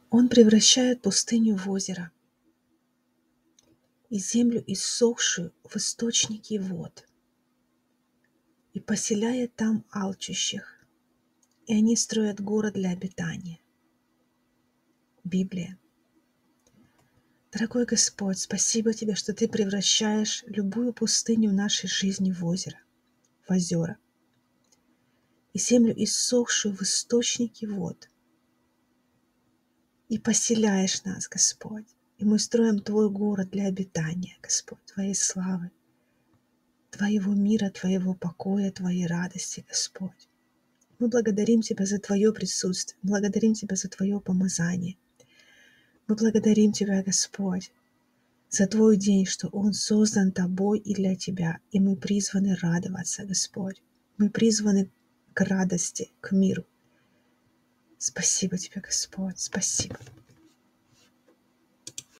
Он превращает пустыню в озеро и землю иссохшую в источники вод, и поселяет там алчущих, и они строят город для обитания. Библия. Дорогой Господь, спасибо Тебе, что Ты превращаешь любую пустыню в нашей жизни в озеро, в озера, и землю иссохшую в источники вод, и поселяешь нас, Господь, и мы строим Твой город для обитания, Господь, Твоей славы, Твоего мира, Твоего покоя, Твоей радости, Господь. Мы благодарим Тебя за Твое присутствие, благодарим Тебя за Твое помазание. Мы благодарим Тебя, Господь, за Твой день, что он создан Тобой и для Тебя, и мы призваны радоваться, Господь. Мы призваны к радости, к миру. Спасибо Тебе, Господь, спасибо.